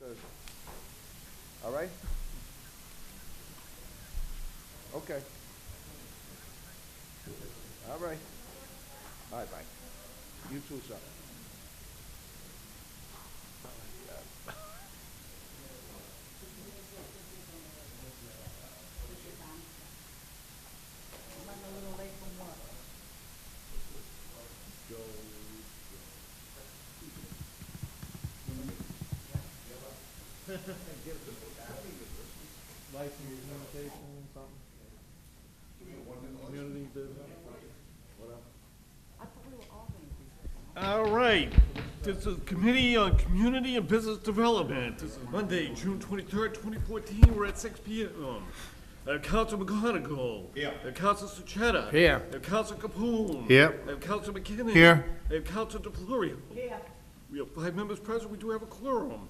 Good. All right? Okay. All right. All right, bye. You too, sir. Life and communication, something? Community business, whatever. All right, this is Committee on Community and Business Development. This is Monday, June 23rd, 2014. We're at 6 p.m. Council McGonigal. Here. Council Suchetta. Here. Council Capoon. Here. Council McKinnon. Here. Council DeFlorio. Here. We have 5 members present. We do have a quorum.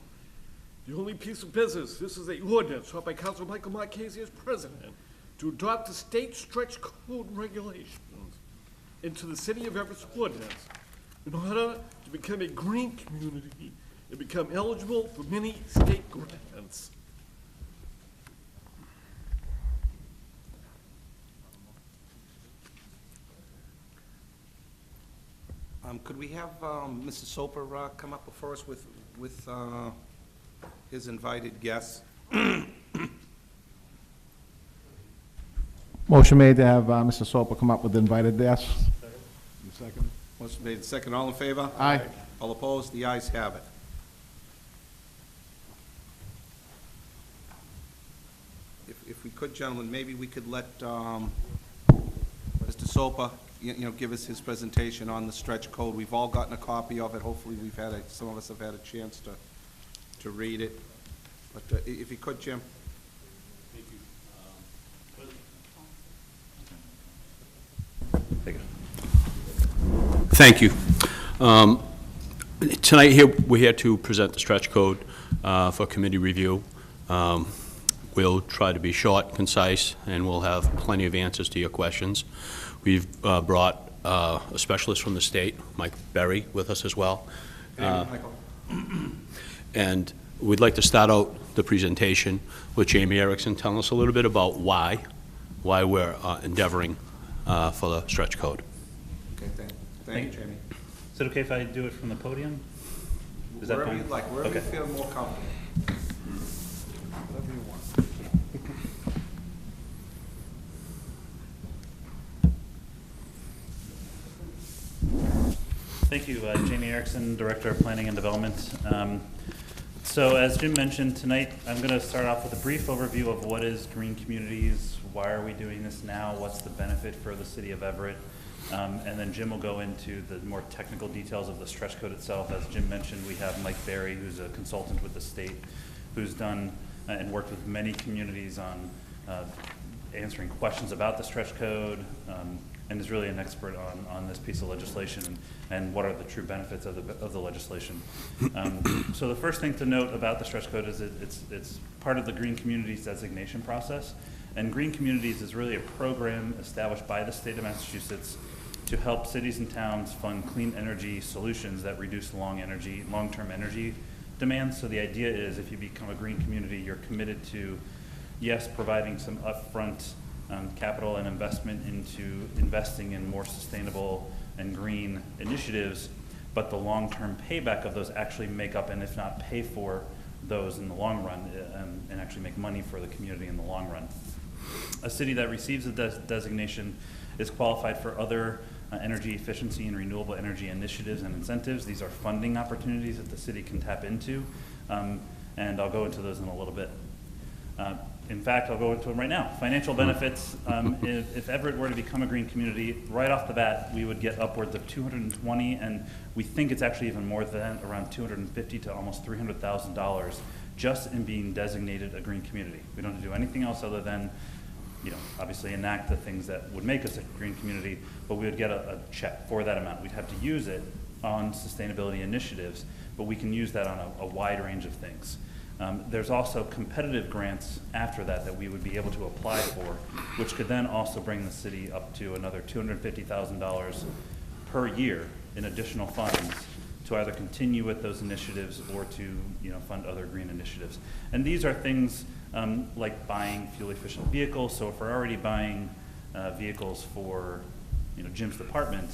The only piece of business, this is a ordinance brought by Council Michael Marchese as president to adopt the state stretch code regulations into the City of Everett's ordinance in order to become a green community and become eligible for many state grants. Could we have Mr. Soper come up before us with his invited guests? Motion made to have Mr. Soper come up with invited guests. Second. Motion made, second. All in favor? Aye. All opposed? The ayes have it. If we could, gentlemen, maybe we could let Mr. Soper, give us his presentation on the stretch code. We've all gotten a copy of it. Hopefully, some of us have had a chance to read it. But if you could, Jim. Thank you. Tonight we're here to present the stretch code for committee review. We'll try to be short, concise, and we'll have plenty of answers to your questions. We've brought a specialist from the state, Mike Berry, with us as well. Michael. And we'd like to start out the presentation with Jamie Erickson telling us a little bit about why we're endeavoring for the stretch code. Okay, thank you, Jamie. Is it okay if I do it from the podium? Is that Wherever fine? you'd like, wherever you Okay. feel more comfortable. Whatever you want. Thank you, Jamie Erickson, Director of Planning and Development. So as Jim mentioned, tonight I'm going to start off with a brief overview of what is green communities, why are we doing this now, what's the benefit for the city of Everett, and then Jim will go into the more technical details of the stretch code itself. As Jim mentioned, we have Mike Berry, who's a consultant with the state, who's done and worked with many communities on answering questions about the stretch code, and is really an expert on this piece of legislation and what are the true benefits of the legislation. So the first thing to note about the stretch code is it's part of the Green Communities designation process. And Green Communities is really a program established by the state of Massachusetts to help cities and towns fund clean energy solutions that reduce long-term energy demands. So the idea is if you become a green community, you're committed to, yes, providing some upfront capital and investment into investing in more sustainable and green initiatives, but the long-term payback of those actually make up and if not pay for those in the long run and actually make money for the community in the long run. A city that receives a designation is qualified for other energy efficiency and renewable energy initiatives and incentives. These are funding opportunities that the city can tap into, and I'll go into those in a little bit. In fact, I'll go into them right now. Financial benefits, if Everett were to become a green community, right off the bat, we would get upwards of $220, and we think it's actually even more than around $250 to almost $300,000 just in being designated a green community. We don't have to do anything else other than, obviously enact the things that would make us a green community, but we would get a check for that amount. We'd have to use it on sustainability initiatives, but we can use that on a wide range of things. There's also competitive grants after that we would be able to apply for, which could then also bring the city up to another $250,000 per year in additional funds to either continue with those initiatives or to, you know, fund other green initiatives. And these are things like buying fuel-efficient vehicles. So if we're already buying vehicles for, you know, Jim's department,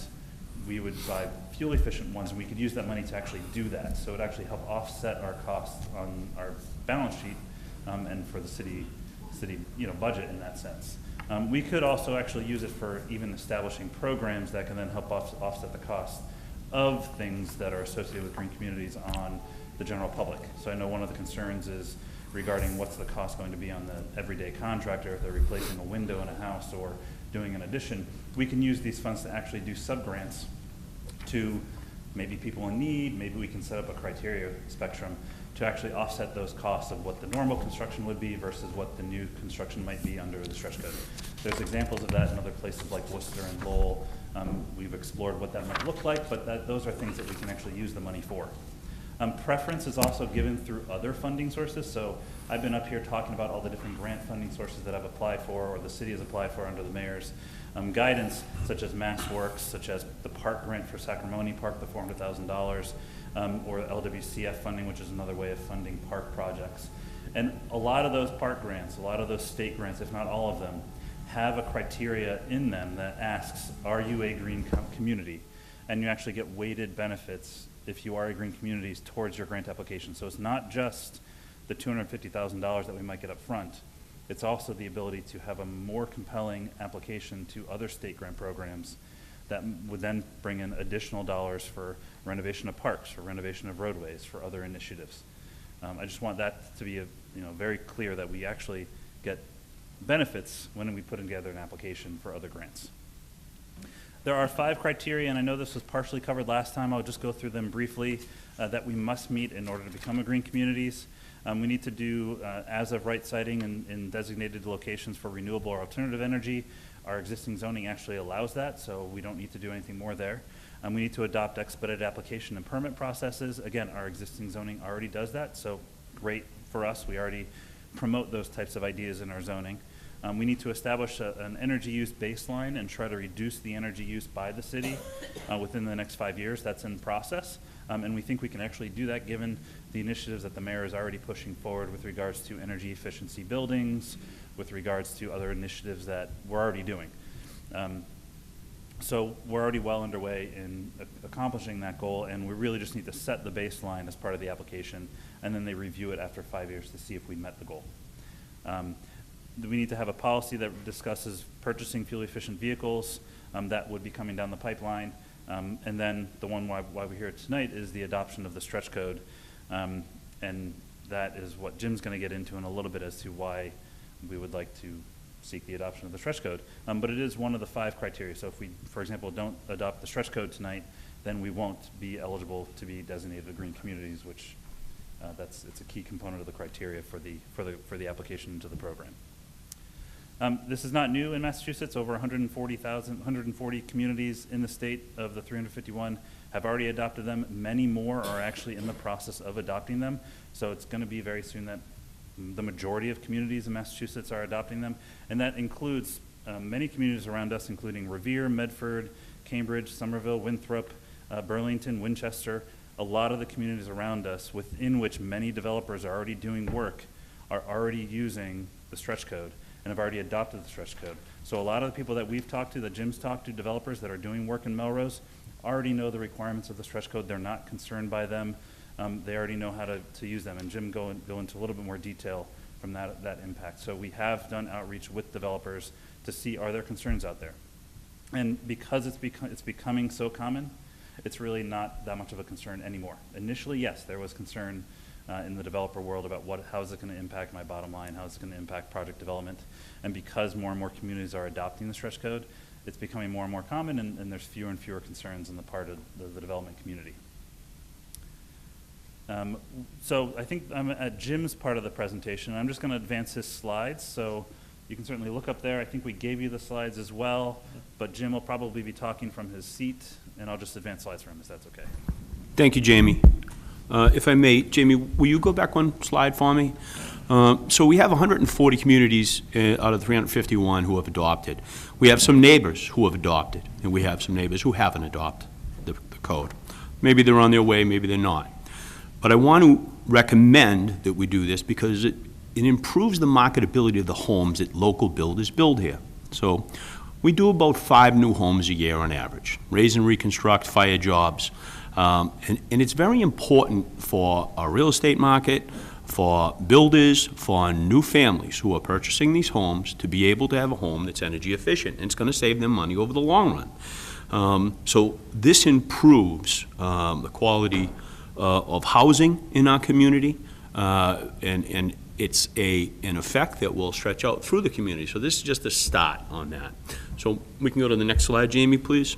we would buy fuel-efficient ones, and we could use that money to actually do that. So it would actually help offset our costs on our balance sheet and for the city, you know, budget in that sense. We could also actually use it for even establishing programs that can then help offset the cost of things that are associated with green communities on the general public. So I know one of the concerns is regarding what's the cost going to be on the everyday contractor if they're replacing a window in a house or doing an addition. We can use these funds to actually do sub-grants to maybe people in need. Maybe we can set up a criteria spectrum to actually offset those costs of what the normal construction would be versus what the new construction might be under the stretch code. There's examples of that in other places like Worcester and Lowell. We've explored what that might look like, but those are things that we can actually use the money for. Preference is also given through other funding sources. So I've been up here talking about all the different grant funding sources that I've applied for or the city has applied for under the mayor's guidance, such as MassWorks, such as the park grant for Sacramone Park, the $400,000, or LWCF funding, which is another way of funding park projects. And a lot of those park grants, a lot of those state grants, if not all of them, have a criteria in them that asks, are you a green community? And you actually get weighted benefits if you are a green community towards your grant application. So it's not just the $250,000 that we might get up front. It's also the ability to have a more compelling application to other state grant programs that would then bring in additional dollars for renovation of parks, for renovation of roadways, for other initiatives. I just want that to be very clear that we actually get benefits when we put together an application for other grants. There are 5 criteria, and I know this was partially covered last time. I'll just go through them briefly, that we must meet in order to become a green communities. We need to do as-of-right siting in designated locations for renewable or alternative energy. Our existing zoning actually allows that, so we don't need to do anything more there. We need to adopt expedited application and permit processes. Again, our existing zoning already does that, so great for us. We already promote those types of ideas in our zoning. We need to establish an energy use baseline and try to reduce the energy use by the city within the next 5 years. That's in process. And we think we can actually do that given the initiatives that the mayor is already pushing forward with regards to energy efficiency buildings, with regards to other initiatives that we're already doing. So we're already well underway in accomplishing that goal, and we really just need to set the baseline as part of the application, and then they review it after 5 years to see if we met the goal. We need to have a policy that discusses purchasing fuel-efficient vehicles. That would be coming down the pipeline. And then the one why we're here tonight is the adoption of the stretch code. And that is what Jim's going to get into in a little bit as to why we would like to seek the adoption of the stretch code. But it is one of the 5 criteria. So if we, for example, don't adopt the stretch code tonight, then we won't be eligible to be designated green communities, which it's a key component of the criteria for the application into the program. This is not new in Massachusetts. Over 140 communities in the state of the 351 have already adopted them. Many more are actually in the process of adopting them. So it's going to be very soon that the majority of communities in Massachusetts are adopting them. And that includes many communities around us, including Revere, Medford, Cambridge, Somerville, Winthrop, Burlington, Winchester. A lot of the communities around us within which many developers are already doing work are already using the stretch code and have already adopted the stretch code. So a lot of the people that we've talked to, that Jim's talked to, developers that are doing work in Melrose, already know the requirements of the stretch code. They're not concerned by them. They already know how to use them. And Jim go into a little bit more detail from that impact. So we have done outreach with developers to see, are there concerns out there? And because it's becoming so common, it's really not that much of a concern anymore. Initially, yes, there was concern in the developer world about how is it going to impact my bottom line, how is it going to impact project development. And because more and more communities are adopting the stretch code, it's becoming more and more common, and there's fewer and fewer concerns on the part of the development community. So I think I'm at Jim's part of the presentation. I'm just going to advance his slides, so you can certainly look up there. I think we gave you the slides as well, but Jim will probably be talking from his seat, and I'll just advance slides for him, if that's okay. Thank you, Jamie. If I may, Jamie, will you go back one slide for me? So we have 140 communities out of 351 who have adopted. We have some neighbors who have adopted, and we have some neighbors who haven't adopted the code. Maybe they're on their way, maybe they're not. But I want to recommend that we do this because it improves the marketability of the homes that local builders build here. So we do about 5 new homes a year on average, raise and reconstruct, fire jobs. And it's very important for our real estate market, for builders, for new families who are purchasing these homes to be able to have a home that's energy efficient. And it's going to save them money over the long run. So this improves the quality of housing in our community, and it's an effect that will stretch out through the community. So this is just a start on that. So we can go to the next slide, Jamie, please.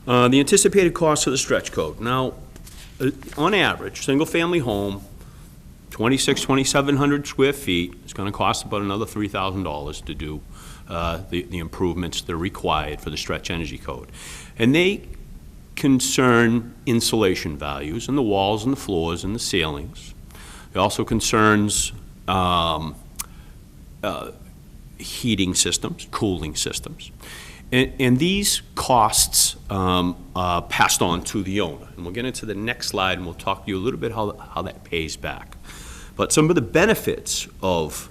The anticipated cost of the stretch code. Now, on average, single-family home, 2,700 square feet, it's going to cost about another $3,000 to do the improvements that are required for the stretch energy code. And they concern insulation values in the walls and the floors and the ceilings. It also concerns heating systems, cooling systems. And these costs are passed on to the owner. And we'll get into the next slide and we'll talk to you a little bit how that pays back. But some of the benefits of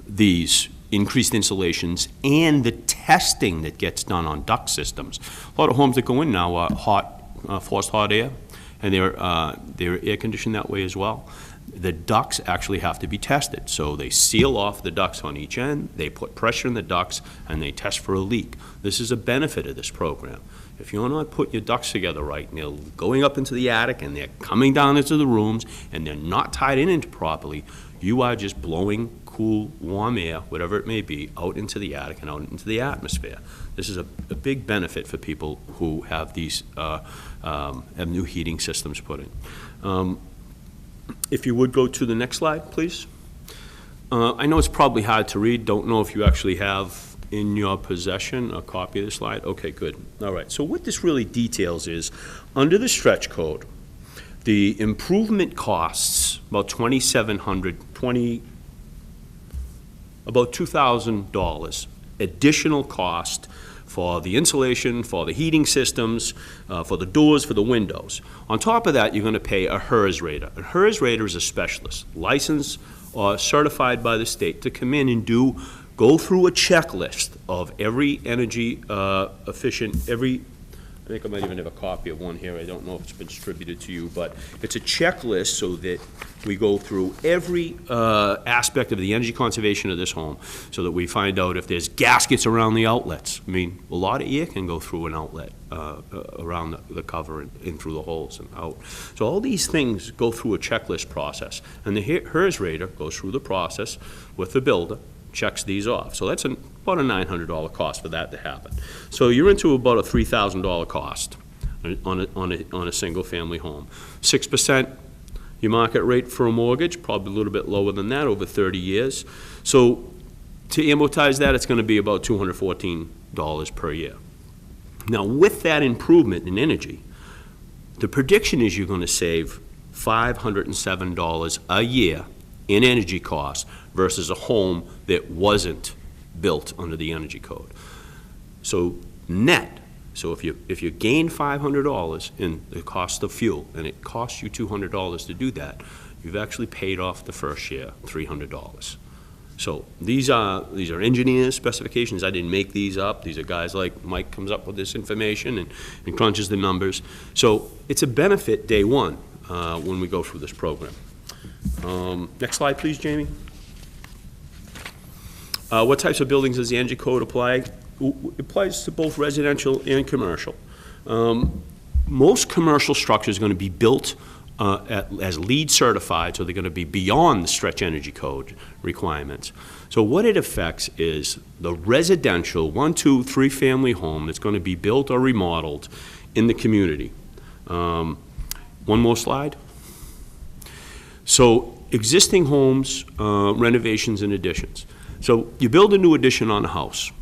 these increased insulations and the testing that gets done on duct systems. A lot of homes that go in now are forced hot air, and they're air conditioned that way as well. The ducts actually have to be tested. So they seal off the ducts on each end, they put pressure in the ducts, and they test for a leak. This is a benefit of this program. If you're not putting your ducts together right, and they're going up into the attic, and they're coming down into the rooms, and they're not tied in properly, you are just blowing cool, warm air, whatever it may be, out into the attic and out into the atmosphere. This is a big benefit for people who have these have new heating systems put in. If you would go to the next slide, please. I know it's probably hard to read. Don't know if you actually have in your possession a copy of the slide. Okay, good. All right. So what this really details is, under the stretch code, the improvement costs about about $2,000 additional cost for the insulation, for the heating systems, for the doors, for the windows. On top of that, you're going to pay a HERS rater. A HERS rater is a specialist, licensed or certified by the state to come in and go through a checklist of every energy efficient, I think I might even have a copy of one here. I don't know if it's been distributed to you, but it's a checklist so that we go through every aspect of the energy conservation of this home so that we find out if there's gaskets around the outlets. I mean, a lot of air can go through an outlet around the cover and in through the holes and out. So all these things go through a checklist process, and the HERS rater goes through the process with the builder, checks these off. So that's about a $900 cost for that to happen. So you're into about a $3,000 cost on a single-family home. 6% your market rate for a mortgage, probably a little bit lower than that over 30 years. So to amortize that, it's going to be about $214 per year. Now, with that improvement in energy, the prediction is you're going to save $507 a year in energy costs versus a home that wasn't built under the energy code. So net, so if you gain $500 in the cost of fuel and it costs you $200 to do that, you've actually paid off the first year $300. So these are engineers' specifications. I didn't make these up. These are guys like Mike comes up with this information and crunches the numbers. So it's a benefit day one when we go through this program. Next slide, please, Jamie. What types of buildings does the energy code apply? It applies to both residential and commercial. Most commercial structures are going to be built as LEED certified, so they're going to be beyond the stretch energy code requirements. So what it affects is the residential 1, 2, 3 family home that's going to be built or remodeled in the community. One more slide. So existing homes, renovations and additions. So you build a new addition on a house.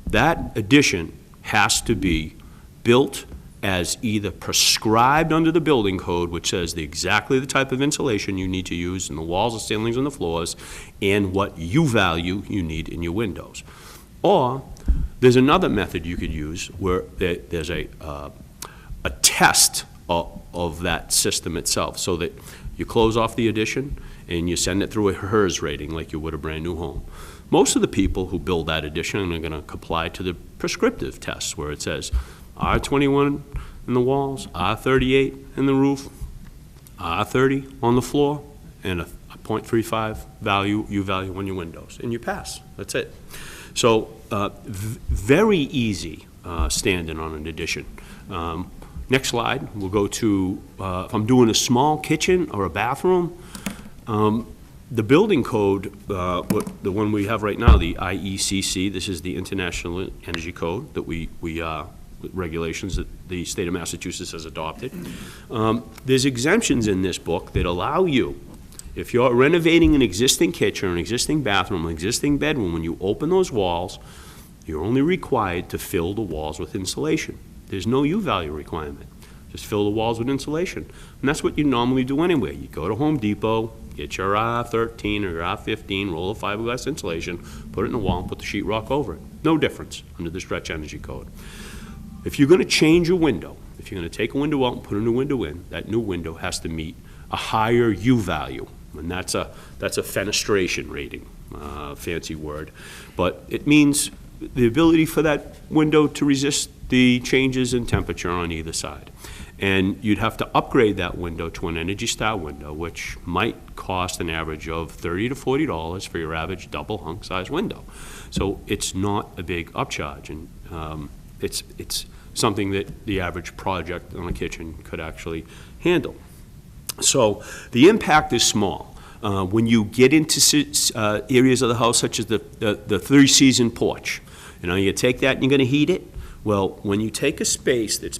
That addition has to be built as either prescribed under the building code, which says exactly the type of insulation you need to use in the walls, the ceilings, and the floors, and what you value you need in your windows. Or there's another method you could use where there's a test of that system itself, so that you close off the addition and you send it through a HERS rating like you would a brand-new home. Most of the people who build that addition are gonna comply to the prescriptive tests, where it says R21 in the walls, R38 in the roof, R30 on the floor, and a .35 value, U-value on your windows, and you pass. That's it. So very easy standing on an addition. Next slide, we'll go to, if I'm doing a small kitchen or a bathroom, the building code, the one we have right now, the IECC, this is the International Energy Code that regulations that the state of Massachusetts has adopted. There's exemptions in this book that allow you, if you're renovating an existing kitchen, an existing bathroom, an existing bedroom, when you open those walls, you're only required to fill the walls with insulation. There's no U-value requirement. Just fill the walls with insulation. And that's what you normally do anyway. You go to Home Depot, get your R13 or your R15, roll of fiberglass insulation, put it in the wall, and put the sheetrock over it. No difference under the Stretch Energy Code. If you're going to change a window, if you're going to take a window out and put a new window in, that new window has to meet a higher U-value. And that's a fenestration rating, fancy word. But it means the ability for that window to resist the changes in temperature on either side. And you'd have to upgrade that window to an Energy Star window, which might cost an average of $30 to $40 for your average double hunk size window. So it's not a big upcharge, and it's something that the average project on a kitchen could actually handle. So the impact is small. When you get into areas of the house such as the three-season porch, you take that and you're going to heat it. Well, when you take a space that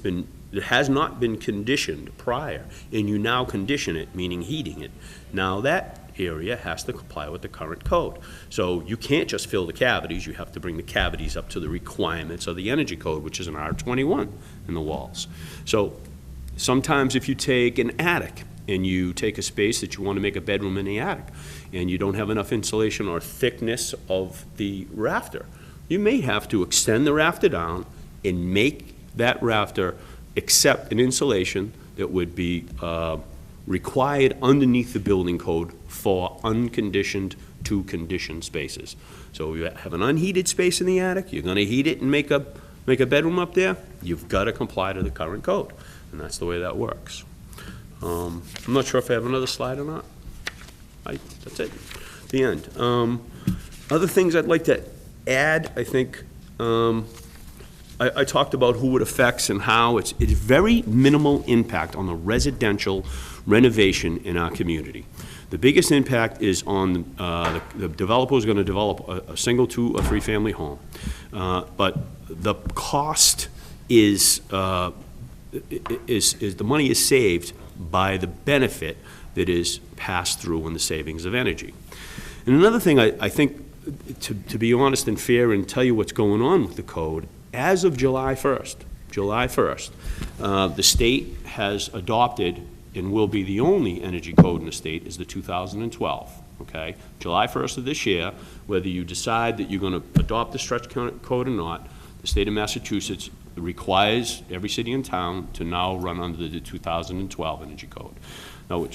has not been conditioned prior, and you now condition it, meaning heating it, now that area has to comply with the current code. So you can't just fill the cavities, you have to bring the cavities up to the requirements of the energy code, which is an R21 in the walls. So sometimes if you take an attic, and you take a space that you want to make a bedroom in the attic, and you don't have enough insulation or thickness of the rafter, you may have to extend the rafter down and make that rafter accept an insulation that would be required underneath the building code for unconditioned to conditioned spaces. So you have an unheated space in the attic, you're going to heat it and make a bedroom up there, you've got to comply to the current code, and that's the way that works. I'm not sure if I have another slide or not. That's it. The end. Other things I'd like to add, I think, I talked about who it affects and how. It's very minimal impact on the residential renovation in our community. The biggest impact is on the developer who's going to develop a single, two, or three-family home. But the cost is the money is saved by the benefit that is passed through in the savings of energy. And another thing I think, to be honest and fair and tell you what's going on with the code, as of July 1st, the state has adopted and will be the only energy code in the state is the 2012, okay? July 1st of this year, whether you decide that you're going to adopt the stretch code or not, the state of Massachusetts requires every city and town to now run under the 2012 energy code. Now,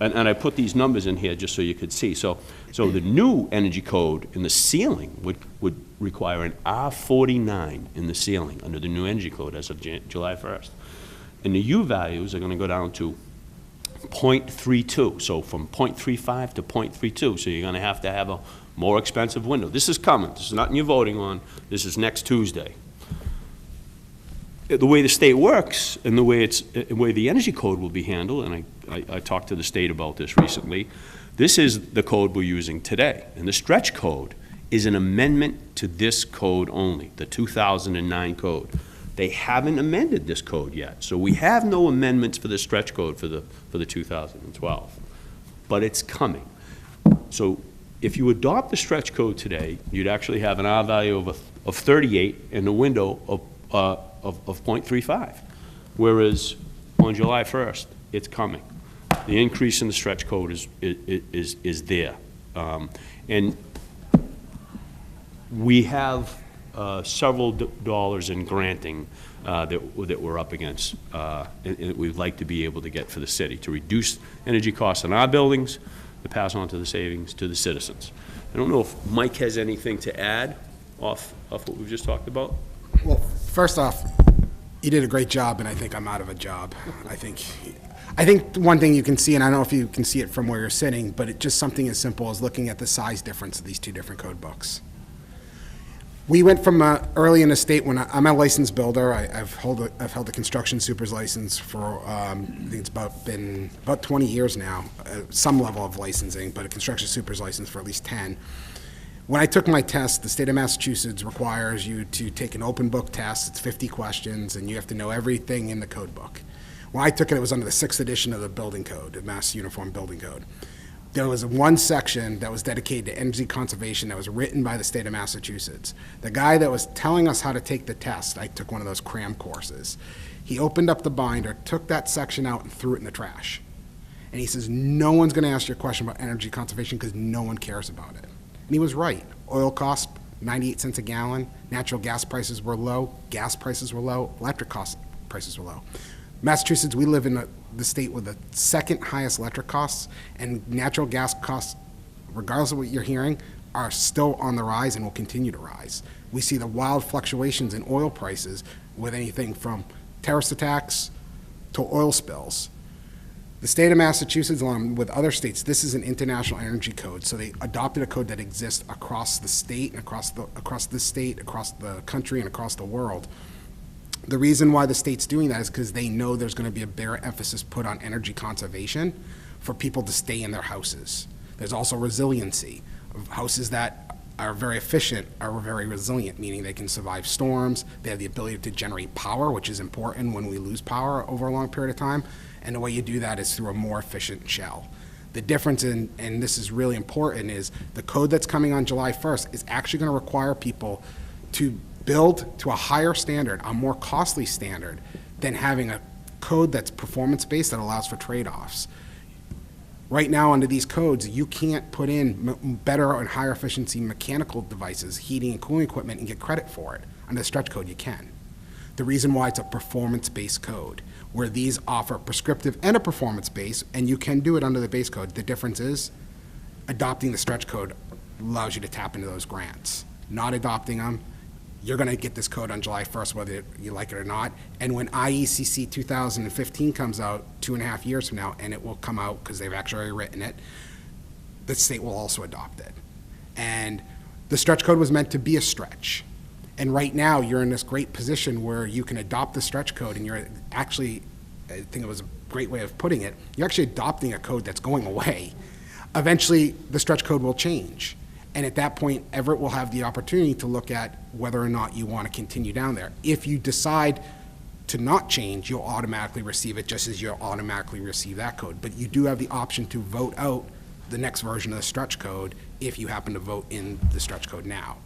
and I put these numbers in here just so you could see. So the new energy code in the ceiling would require an R49 in the ceiling under the new energy code as of July 1st. And the U values are going to go down to 0.32, so from 0.35 to 0.32. So you're going to have a more expensive window. This is coming. This is nothing you're voting on. This is next Tuesday. The way the state works and the way the energy code will be handled, and I talked to the state about this recently, this is the code we're using today. And the stretch code is an amendment to this code only, the 2009 code. They haven't amended this code yet, so we have no amendments for the stretch code for the 2012, but it's coming. So if you adopt the stretch code today, you'd actually have an R value of 38 and a window of 0.35, whereas on July 1st, it's coming. The increase in the stretch code is there, and we have several dollars in granting that we're up against, and we'd like to be able to get for the city, to reduce energy costs in our buildings, to pass on to the savings to the citizens. I don't know if Mike has anything to add off what we've just talked about? Well, first off, you did a great job, and I think I'm out of a job. I think one thing you can see, and I don't know if you can see it from where you're sitting, but it's just something as simple as looking at the size difference of these two different code books. We went from early in the state when I'm a licensed builder. I've held a construction super's license for I think it's been about 20 years now, some level of licensing, but a construction super's license for at least 10. When I took my test, the state of Massachusetts requires you to take an open book test. It's 50 questions, and you have to know everything in the code book. When I took it, it was under the 6th edition of the building code, the Mass Uniform Building Code. There was one section that was dedicated to energy conservation that was written by the state of Massachusetts. The guy that was telling us how to take the test, I took one of those cram courses, he opened up the binder, took that section out, and threw it in the trash. And he says, no one's going to ask you a question about energy conservation because no one cares about it. And he was right. Oil cost 98 cents a gallon, natural gas prices were low, gas prices were low, electric cost prices were low. Massachusetts, we live in the state with the second highest electric costs, and natural gas costs, regardless of what you're hearing, are still on the rise and will continue to rise. We see the wild fluctuations in oil prices with anything from terrorist attacks to oil spills. The state of Massachusetts, along with other states, this is an international energy code, so they adopted a code that exists across the state, and across the state, across the country, and across the world. The reason why the state's doing that is because they know there's going to be a bigger emphasis put on energy conservation for people to stay in their houses. There's also resiliency. Houses that are very efficient are very resilient, meaning they can survive storms, they have the ability to generate power, which is important when we lose power over a long period of time, and the way you do that is through a more efficient shell. The difference in, and this is really important, is the code that's coming on July 1st is actually going to require people to build to a higher standard, a more costly standard, than having a code that's performance-based that allows for trade-offs. Right now, under these codes, you can't put in better and higher efficiency mechanical devices, heating and cooling equipment, and get credit for it. Under the stretch code, you can. The reason why it's a performance-based code, where these offer prescriptive and a performance-based, and you can do it under the base code. The difference is adopting the stretch code allows you to tap into those grants. Not adopting them, you're going to get this code on July 1st, whether you like it or not. And when IECC 2015 comes out 2.5 years from now, and it will come out because they've actually written it, the state will also adopt it. And the stretch code was meant to be a stretch. And right now, you're in this great position where you can adopt the stretch code, and you're actually, I think it was a great way of putting it, you're actually adopting a code that's going away. Eventually, the stretch code will change. And at that point, Everett will have the opportunity to look at whether or not you want to continue down there. If you decide to not change, you'll automatically receive it just as you'll automatically receive that code. But you do have the option to vote out the next version of the stretch code if you happen to vote in the stretch code now.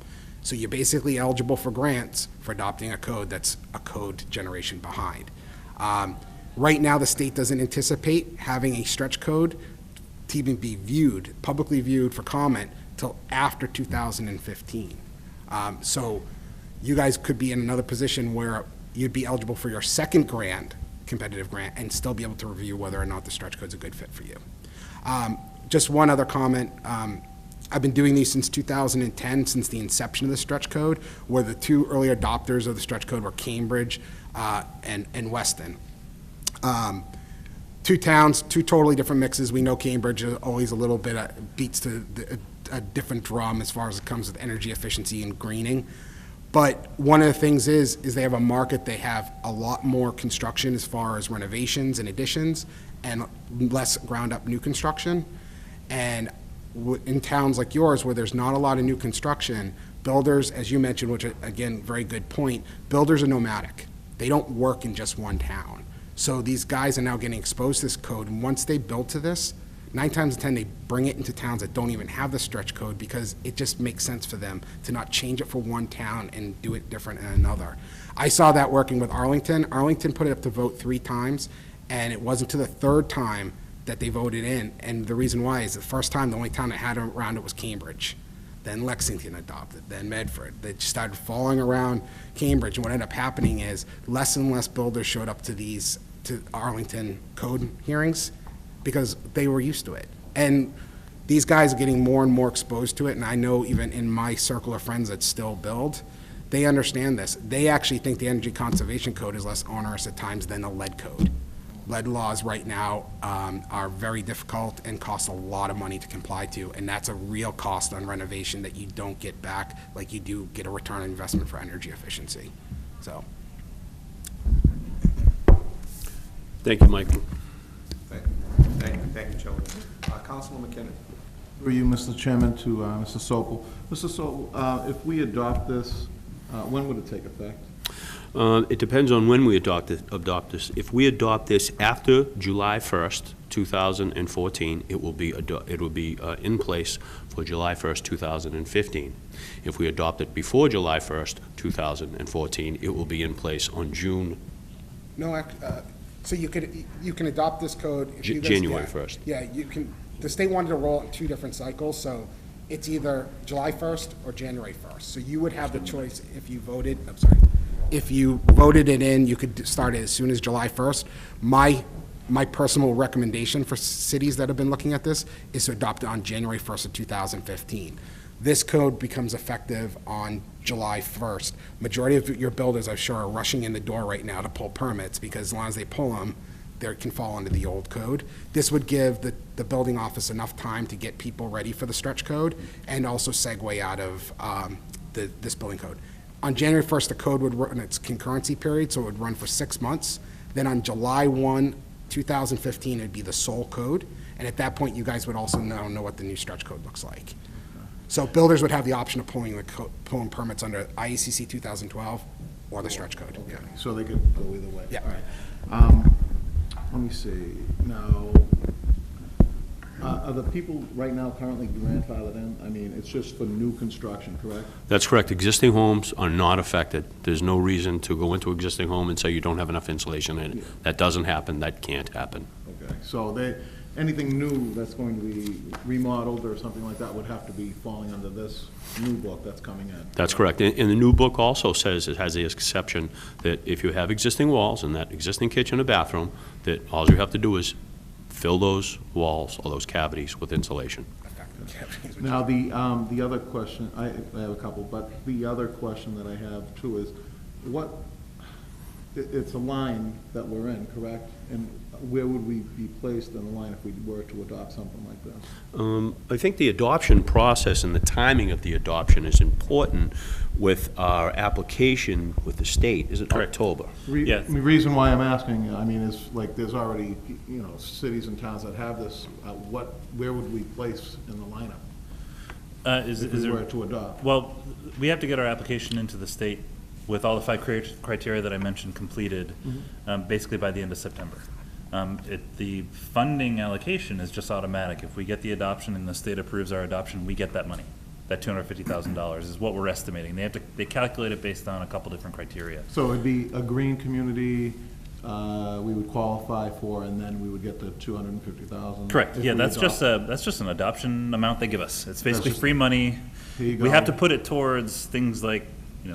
So you're basically eligible for grants for adopting a code that's a code generation behind. Right now, the state doesn't anticipate having a stretch code to even be viewed, publicly viewed for comment, till after 2015. So you guys could be in another position where you'd be eligible for your second grant, competitive grant, and still be able to review whether or not the stretch code's a good fit for you. Just one other comment. I've been doing these since 2010, since the inception of the stretch code, where the two early adopters of the stretch code were Cambridge and Weston. Two towns, two totally different mixes. We know Cambridge is always a little bit beats to a different drum as far as it comes with energy efficiency and greening. But one of the things is they have a market, they have a lot more construction as far as renovations and additions and less ground up new construction. And in towns like yours where there's not a lot of new construction, builders, as you mentioned, which again, very good point, builders are nomadic. They don't work in just one town. So these guys are now getting exposed to this code, and once they build to this, 9 times out of 10, they bring it into towns that don't even have the stretch code because it just makes sense for them to not change it for one town and do it different in another. I saw that working with Arlington. Arlington put it up to vote 3 times, and it wasn't to the 3rd time that they voted in. And the reason why is the first time, the only town that had it around it was Cambridge. then Lexington adopted, then Medford. They started falling around Cambridge, and what ended up happening is less and less builders showed up to Arlington code hearings because they were used to it. And these guys are getting more and more exposed to it, and I know even in my circle of friends that still build, they understand this. They actually think the Energy Conservation Code is less onerous at times than the lead code. Lead laws right now are very difficult and cost a lot of money to comply to, and that's a real cost on renovation that you don't get back like you do get a return on investment for energy efficiency. So, Thank you, Michael. Thank you, Joe. Councilman McKinnon. For you, Mr. Chairman, to Mr. Sopel. Mr. Sopel, if we adopt this, when would it take effect? It depends on when we adopt this. If we adopt this after July 1st, 2014, it will be in place for July 1st, 2015. If we adopt it before July 1st, 2014, it will be in place on June. no, so you can adopt this code. if you guys- January yeah. 1st. Yeah, you can, the state wanted to roll it in 2 different cycles, so it's either July 1st or January 1st. So you would have the choice if you voted, I'm sorry, if you voted it in, you could start it as soon as July 1st. My personal recommendation for cities that have been looking at this is to adopt it on January 1st of 2015. This code becomes effective on July 1st. Majority of your builders, I'm sure, are rushing in the door right now to pull permits, because as long as they pull them, they can fall under the old code. This would give the building office enough time to get people ready for the stretch code and also segue out of this building code. On January 1st, the code would run its concurrency period, so it would run for 6 months. Then on July 1, 2015, it'd be the sole code, and at that point, you guys would also know what the new stretch code looks like. So builders would have the option of pulling permits under IECC 2012 or the stretch code. Yeah. So they could go either way? Yeah. All right. Let me see, now, are the people right now currently grandfathered in? I mean, it's just for new construction, correct? That's correct. Existing homes are not affected. There's no reason to go into an existing home and say you don't have enough insulation in it. That doesn't happen. That can't happen. Okay, so anything new that's going to be remodeled or something like that would have to be falling under this new book that's coming in? That's correct. And the new book also says, it has the exception that if you have existing walls and that existing kitchen or bathroom, that all you have to do is fill those walls or those cavities with insulation. Now, the other question, I have a couple, but the other question that I have too is, it's a line that we're in, correct? And where would we be placed in the line if we were to adopt something like this? I think the adoption process and the timing of the adoption is important with our application with the state. Is it October? Yeah. The reason why I'm asking, I mean, is like, there's already, cities and towns that have this, where would we place in the lineup if we were to adopt? Well, we have to get our application into the state with all the 5 criteria that I mentioned completed, basically by the end of September. The funding allocation is just automatic. If we get the adoption and the state approves our adoption, we get that money. That $250,000 is what we're estimating. They calculate it based on a couple different criteria. So it'd be a green community, we would qualify for, and then we would get the 250,000? Correct. if Yeah, we that's adopt. just an adoption amount they give us. It's basically just- free money. Here you We go. have to put it towards things like,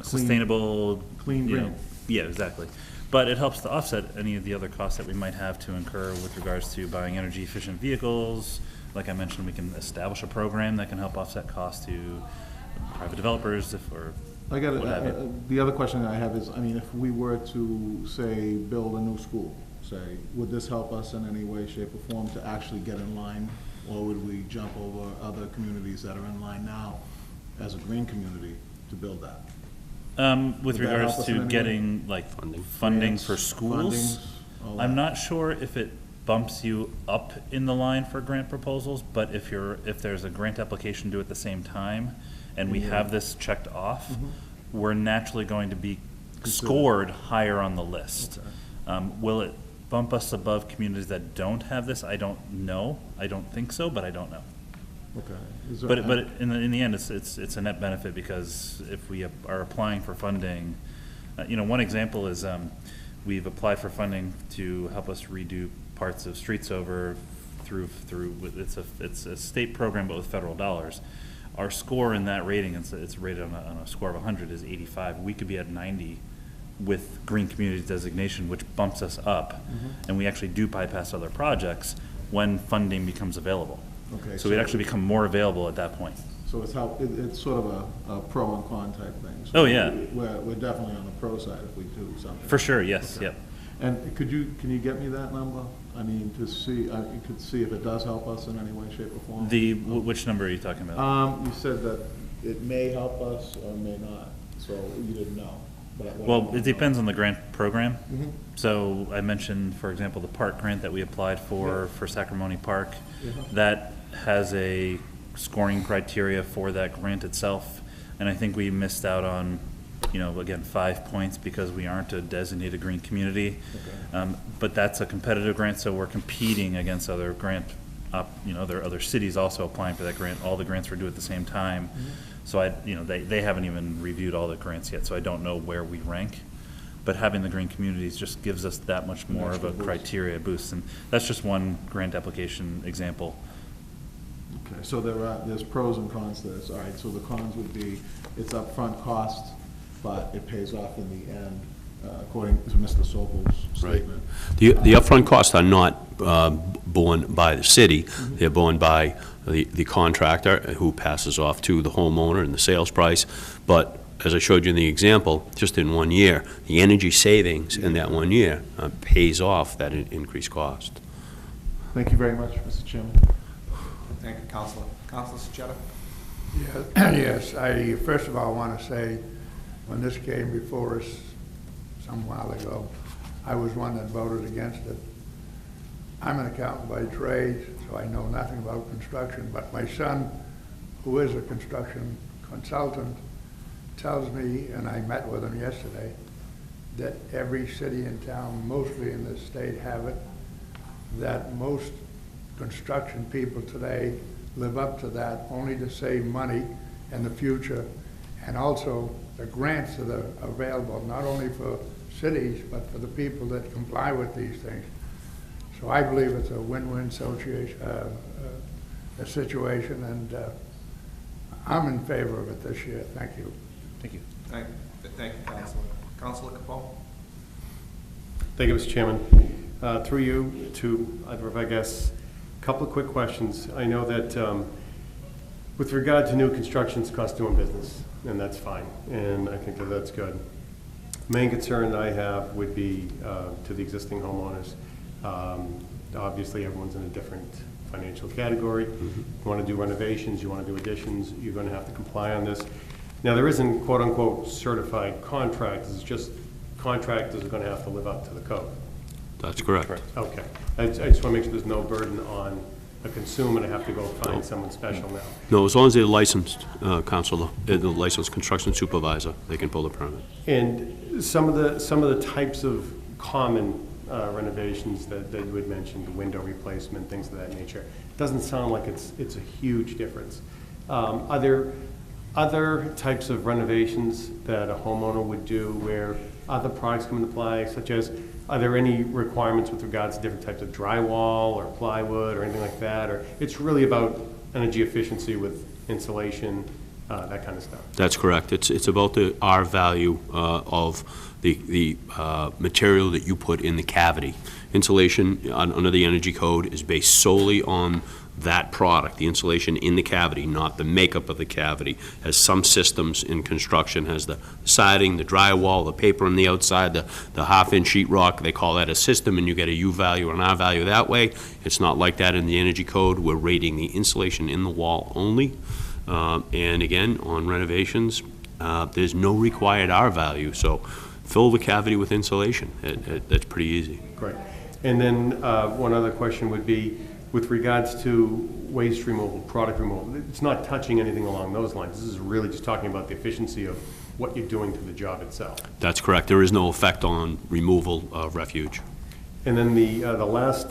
sustainable. Clean you know, green. Yeah, exactly. But it helps to offset any of the other costs that we might have to incur with regards to buying energy efficient vehicles. Like I mentioned, we can establish a program that can help offset costs to private developers what have you. The other question I have is, I mean, if we were to, say, build a new school, say, would this help us in any way, shape, or form to actually get in line? Or would we jump over other communities that are in line now as a green community to build that? With Would that regards help us in any to way? getting like funding for schools, Fundings, all I'm that. not sure if it bumps you up in the line for grant proposals, but if there's a grant application due at the same time, and we have this checked off, we're naturally going to be scored higher on the list. Will it bump us above communities that don't have this? I don't know. I don't think so, but I don't know. Okay. Is there- But in the end, it's a net benefit, because if we are applying for funding, one example is we've applied for funding to help us redo parts of streets over through it's a state program but with federal dollars. our score in that rating, it's rated on a score of 100, is 85. We could be at 90 with green communities designation, which bumps us up, and we actually do bypass other projects when funding becomes available. Okay, So we'd actually become more available at that point. So it's sort of a pro and con type thing. So Oh, yeah. We're definitely on the pro side if we do something. For sure, yes, Okay. yep. And can you get me that number? I mean, to see, you could see if it does help us in any way, shape, or form? Which number are you talking about? You said that it may help us or may not, so you didn't know. But what I Well, wanna it depends on the grant program. Mhm. So I mentioned, for example, the park grant that we applied for Sacramone Park. That has a scoring criteria for that grant itself. And I think we missed out on, again, 5 points because we aren't a designated green community. But that's a competitive grant, so we're competing against other there are other cities also applying for that grant. All the grants were due at the same time. So they haven't even reviewed all the grants yet, so I don't know where we rank. But having the green communities just gives us that much more of a criteria boost, and that's just one grant application example. Okay, so there's pros and cons to this. All right, so the cons would be it's upfront cost, but it pays off in the end, according to Mr. Sopel's statement. The upfront costs are not borne by the city. They're borne by the contractor, who passes off to the homeowner in the sales price. But as I showed you in the example, just in 1 year, the energy savings in that 1 year pays off that increased cost. Thank you very much, Mr. Chairman. Thank you, Counselor. Counselor Sejata? Yes, I first of all want to say, when this came before us some while ago, I was one that voted against it. I'm an accountant by trade, so I know nothing about construction, but my son, who is a construction consultant, tells me, and I met with him yesterday, that every city and town, mostly in this state, have it, that most construction people today live up to that only to save money in the future. And also the grants that are available, not only for cities, but for the people that comply with these things. So I believe it's a win-win situation, and I'm in favor of it this year. Thank you. Thank you. Thank you, Counselor. Counselor Capone? Thank you, Mr. Chairman. Through you to either of, I guess, a couple of quick questions. I know that with regard to new constructions, cost doing business, and that's fine, and I think that that's good. Main concern I have would be to the existing homeowners. Obviously, everyone's in a different financial category. You want to do renovations, you want to do additions, you're going to have to comply on this. Now, there isn't quote-unquote certified contractors, it's just contractors are going to have to live up to the code. That's correct. Okay. I just want to make sure there's no burden on a consumer to have to go find someone special now. No, as long as they're licensed, counselor, the licensed construction supervisor, they can pull the permit. And some of the types of common renovations that you had mentioned, the window replacement, things of that nature, doesn't sound like it's a huge difference. Are there other types of renovations that a homeowner would do where other products come into play, such as, are there any requirements with regards to different types of drywall or plywood or anything like that? Or it's really about energy efficiency with insulation, that kind of stuff? That's correct. It's about the R value of the material that you put in the cavity. Insulation under the energy code is based solely on that product, the insulation in the cavity, not the makeup of the cavity. As some systems in construction has the siding, the drywall, the paper on the outside, the half-inch sheetrock, they call that a system, and you get a U value or an R value that way. It's not like that in the energy code. We're rating the insulation in the wall only. And again, on renovations, there's no required R value, so fill the cavity with insulation. That's pretty easy. Great. And then one other question would be, with regards to waste removal, product removal, it's not touching anything along those lines. This is really just talking about the efficiency of what you're doing to the job itself. That's correct. There is no effect on removal of refuge. And then the last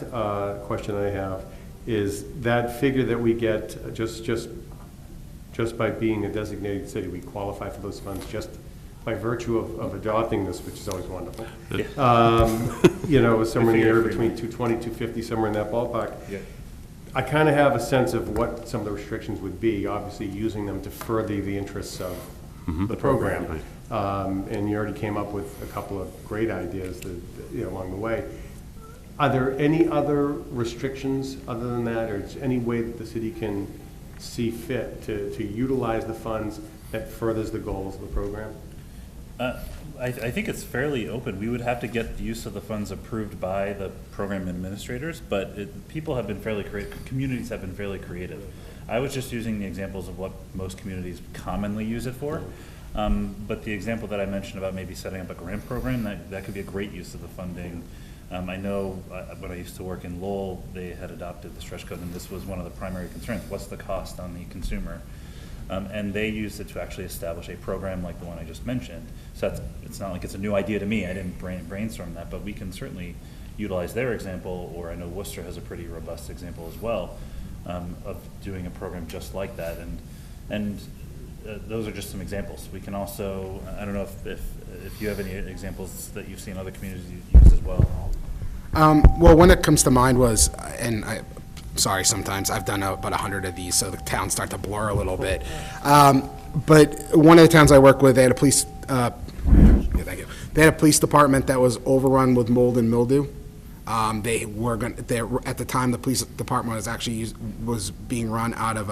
question I have is that figure that we get just by being a designated city, we qualify for those funds just by virtue of adopting this, which is always wonderful. Somewhere in the area between 220, 250, somewhere in that ballpark. Yeah. I kind of have a sense of what some of the restrictions would be, obviously using them to further the interests of the program. And you already came up with a couple of great ideas along the way. Are there any other restrictions other than that, or is any way that the city can see fit to utilize the funds that furthers the goals of the program? I think it's fairly open. We would have to get the use of the funds approved by the program administrators, but people have been fairly creative, communities have been fairly creative. I was just using the examples of what most communities commonly use it for. But the example that I mentioned about maybe setting up a grant program, that could be a great use of the funding. I know when I used to work in Lowell, they had adopted the stretch code, and this was one of the primary concerns. What's the cost on the consumer? And they used it to actually establish a program like the one I just mentioned. So it's not like it's a new idea to me. I didn't brainstorm that, but we can certainly utilize their example, or I know Worcester has a pretty robust example as well of doing a program just like that. And those are just some examples. We can also, I don't know if you have any examples that you've seen other communities use as well. Well, one that comes to mind was, sorry, sometimes I've done about 100 of these, so the towns start to blur a little bit. But one of the towns I work with, they had a police, They had a police department that was overrun with mold and mildew. At the time, the police department was actually was being run out of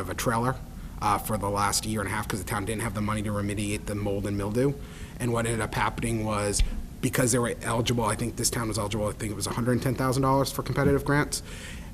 a trailer for the last year and a half because the town didn't have the money to remediate the mold and mildew. And what ended up happening was, because they were eligible, I think this town was eligible, I think it was $110,000 for competitive grants.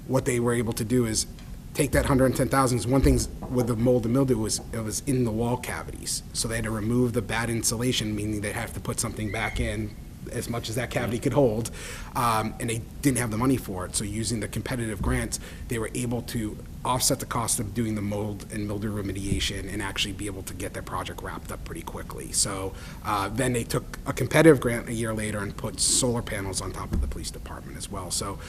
What they were able to do is take that $110,000. One thing with the mold and mildew was it was in the wall cavities. So they had to remove the bad insulation, meaning they'd have to put something back in as much as that cavity could hold, and they didn't have the money for it. So using the competitive grants, they were able to offset the cost of doing the mold and mildew remediation and actually be able to get their project wrapped up pretty quickly. So then they took a competitive grant a year later and put solar panels on top of the police department as well. So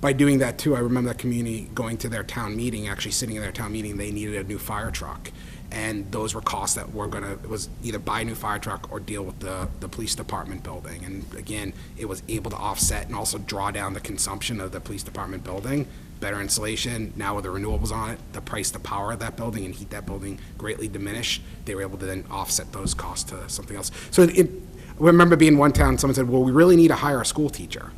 by doing that too, I remember that community going to their town meeting, actually sitting in their town meeting, they needed a new fire truck. And those were costs that were it was either buy a new fire truck or deal with the police department building. And again, it was able to offset and also draw down the consumption of the police department building. Better insulation, now with the renewables on it, the price to power that building and heat that building greatly diminished. They were able to then offset those costs to something else. So I remember being in one town, someone said, well, we really need to hire a school teacher.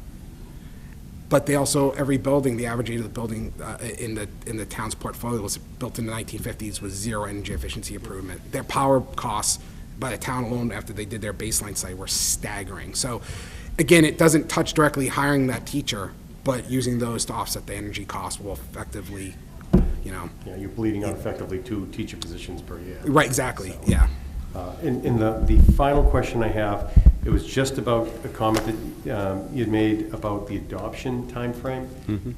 But they also, every building, the average age of the building in the town's portfolio was built in the 1950s with zero energy efficiency improvement. Their power costs by the town alone after they did their baseline study were staggering. So again, it doesn't touch directly hiring that teacher, but using those to offset the energy costs will effectively, Yeah, you're bleeding out effectively 2 teacher positions per year. Right, exactly, So, yeah. And the final question I have, it was just about a comment that you'd made about the adoption timeframe. Mm-hmm.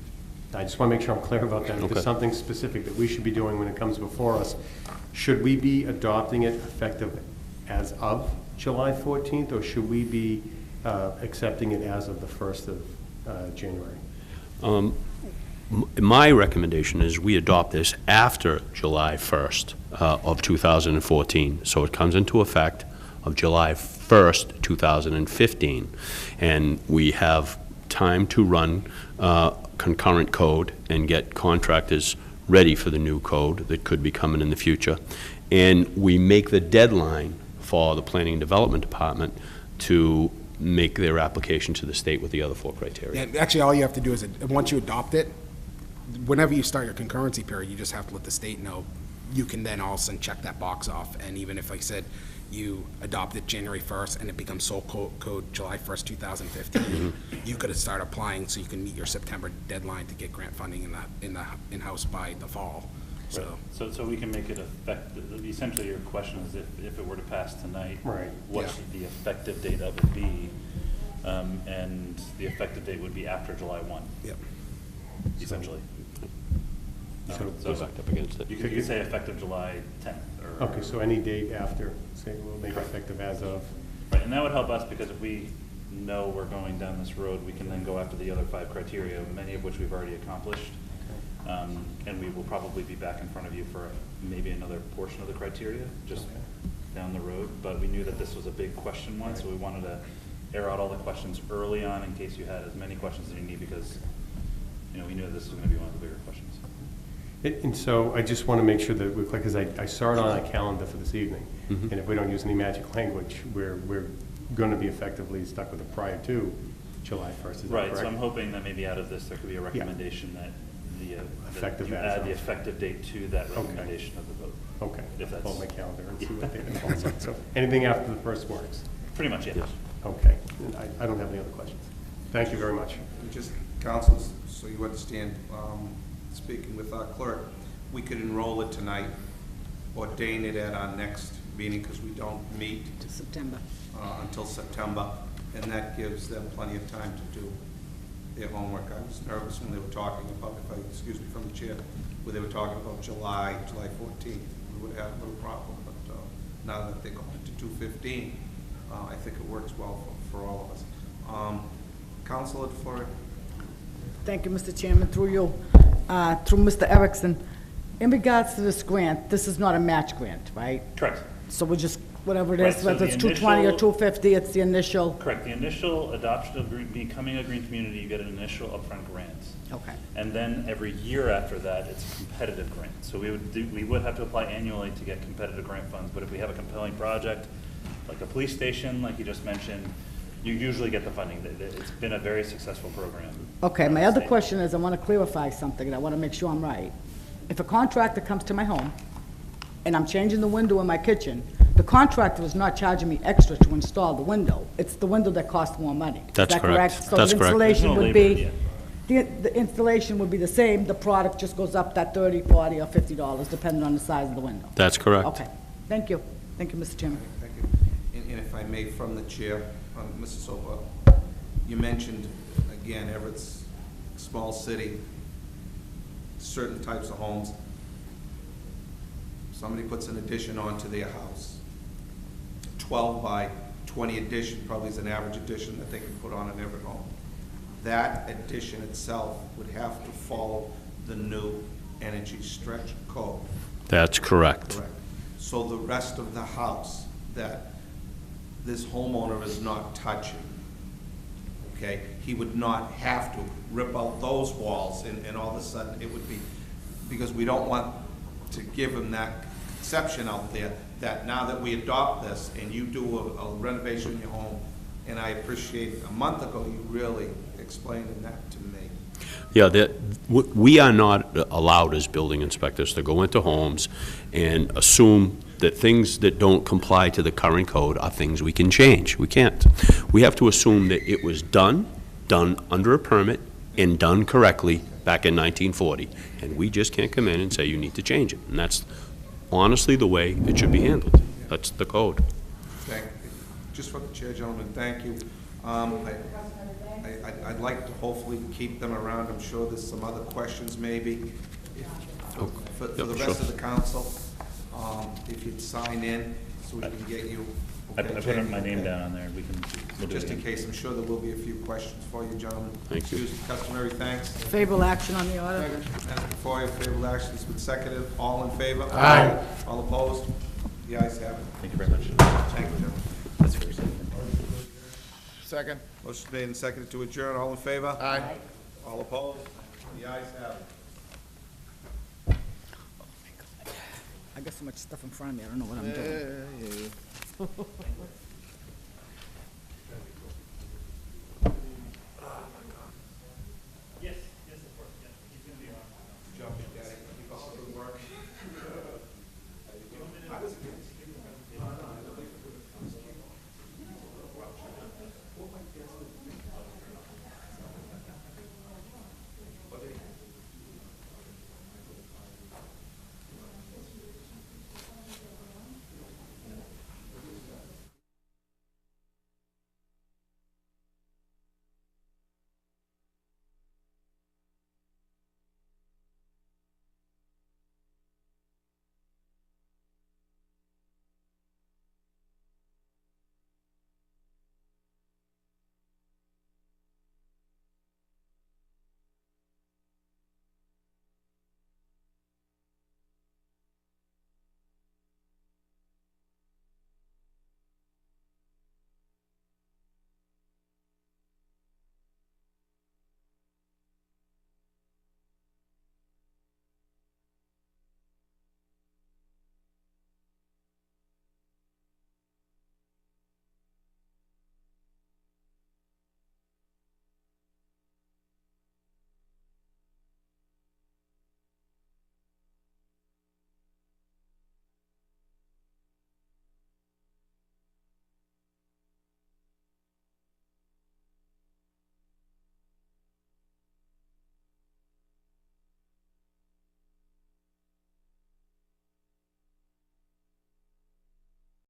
I just want to make sure I'm clear about that. If Okay. there's something specific that we should be doing when it comes before us, should we be adopting it effective as of July 14th, or should we be accepting it as of the 1st of January? My recommendation is we adopt this after July 1st of 2014, so it comes into effect of July 1st, 2015, and we have time to run concurrent code and get contractors ready for the new code that could be coming in the future. And we make the deadline for the Planning and Development Department to make their application to the state with the other 4 criteria. Yeah, actually, all you have to do is, once you adopt it, whenever you start your concurrency period, you just have to let the state know. You can then all of a sudden check that box off, and even if, like I said, you adopt it January 1st and it becomes sole code July 1st, 2015, you could start applying so you can meet your September deadline to get grant funding in-house by the fall. So So we can make it effective. Essentially, your question is if it were to pass tonight, Right. what Yeah. should the effective date of it be? And the effective date would be after July 1, Yep. essentially. So goes back up against it. You could say effective July 10th. Or Okay, so any date after, say, we'll make it effective as of. Right, and that would help us because if we know we're going down this road, we can then go after the other 5 criteria, many of which we've already accomplished. And we will probably be back in front of you for maybe another portion of the criteria, just down the road. But we knew that this was a big question one, so we wanted to air out all the questions early on in case you had as many questions as you need, because we knew this was gonna be one of the bigger questions. And so I just want to make sure that, because I saw it on a calendar for this evening, and if we don't use any magic language, we're going to be effectively stuck with it prior to July 1st, is that correct? Right, so I'm hoping that maybe out of this, there could be a recommendation that that Effective you as add of. the effective date to that recommendation of the vote. Okay, If I'll that's- pull my calendar and see what date it falls on. So anything after the first works? Pretty much, yes. Okay, and I don't have any other questions. Thank you very much. Just, councils, so you understand, speaking with our clerk, we could enroll it tonight, ordain it at our next meeting, because we don't meet To September. until September, and that gives them plenty of time to do their homework. I was nervous when they were talking about, excuse me, from the chair, where they were talking about July 14th. We would have no problem, but now that they're going to 2/15, I think it works well for all of us. Councilor DeFlorio? Thank you, Mr. Chairman, through you, through Mr. Erickson. In regards to this grant, this is not a match grant, right? Correct. So we just, whatever it Right, is, so whether the it's 220 or initial- 250, it's the initial, Correct. The initial adoption of becoming a green community, you get an initial upfront grant. okay. And then every year after that, it's a competitive grant. So we would have to apply annually to get competitive grant funds, but if we have a compelling project, like a police station, like you just mentioned, you usually get the funding. It's been a very successful program. Okay, my around the other state. question is, I want to clarify something, and I want to make sure I'm right. If a contractor comes to my home, and I'm changing the window in my kitchen, the contractor is not charging me extra to install the window. It's the window that costs more money. Is That's that correct. So That's the correct. installation There's no would labor, be, the installation would be the same, the product just goes up that $30, $40, or $50, depending on the size of the window. That's correct. Okay, thank you. Thank you, Mr. Chairman. Thank you. And if I may, from the chair, Mrs. Sopa, you mentioned, again, Everett's a small city, certain types of homes. Somebody puts an addition onto their house. 12 by 20 addition probably is an average addition that they can put on an Everett home. That addition itself would have to follow the new energy stretch code. That's correct. Correct. So the rest of the house that this homeowner is not touching, okay, he would not have to rip out those walls and all of a sudden it would be, because we don't want to give him that conception out there that now that we adopt this and you do a renovation in your home, and I appreciate a month ago you really explaining that to me. Yeah, we are not allowed as building inspectors to go into homes and assume that things that don't comply to the current code are things we can change. We can't. We have to assume that it was done under a permit, and done correctly back in 1940. And we just can't come in and say, you need to change it. And that's honestly the way it should be handled. That's the code. Thank you. Just for the chair, gentlemen, thank you. I'd like to hopefully keep them around. I'm sure there's some other questions maybe. For the rest of the council, if you'd sign in so we can get you. I okay, put Jamie? my name Okay. down on there. We'll do it Just in again. case, I'm sure there will be a few questions for you, gentlemen. Thank you. Excuse the customary thanks. Favorable action on the order? Madam before you, favorable action has been seconded. All in favor? Aye. All opposed? The ayes have it. Thank you very much. Thank you, gentlemen. That's very simple. Second. Motion made and seconded to adjourn. All in favor? Aye. All opposed? The ayes have it. I got so much stuff in front of me, I don't know what I'm doing.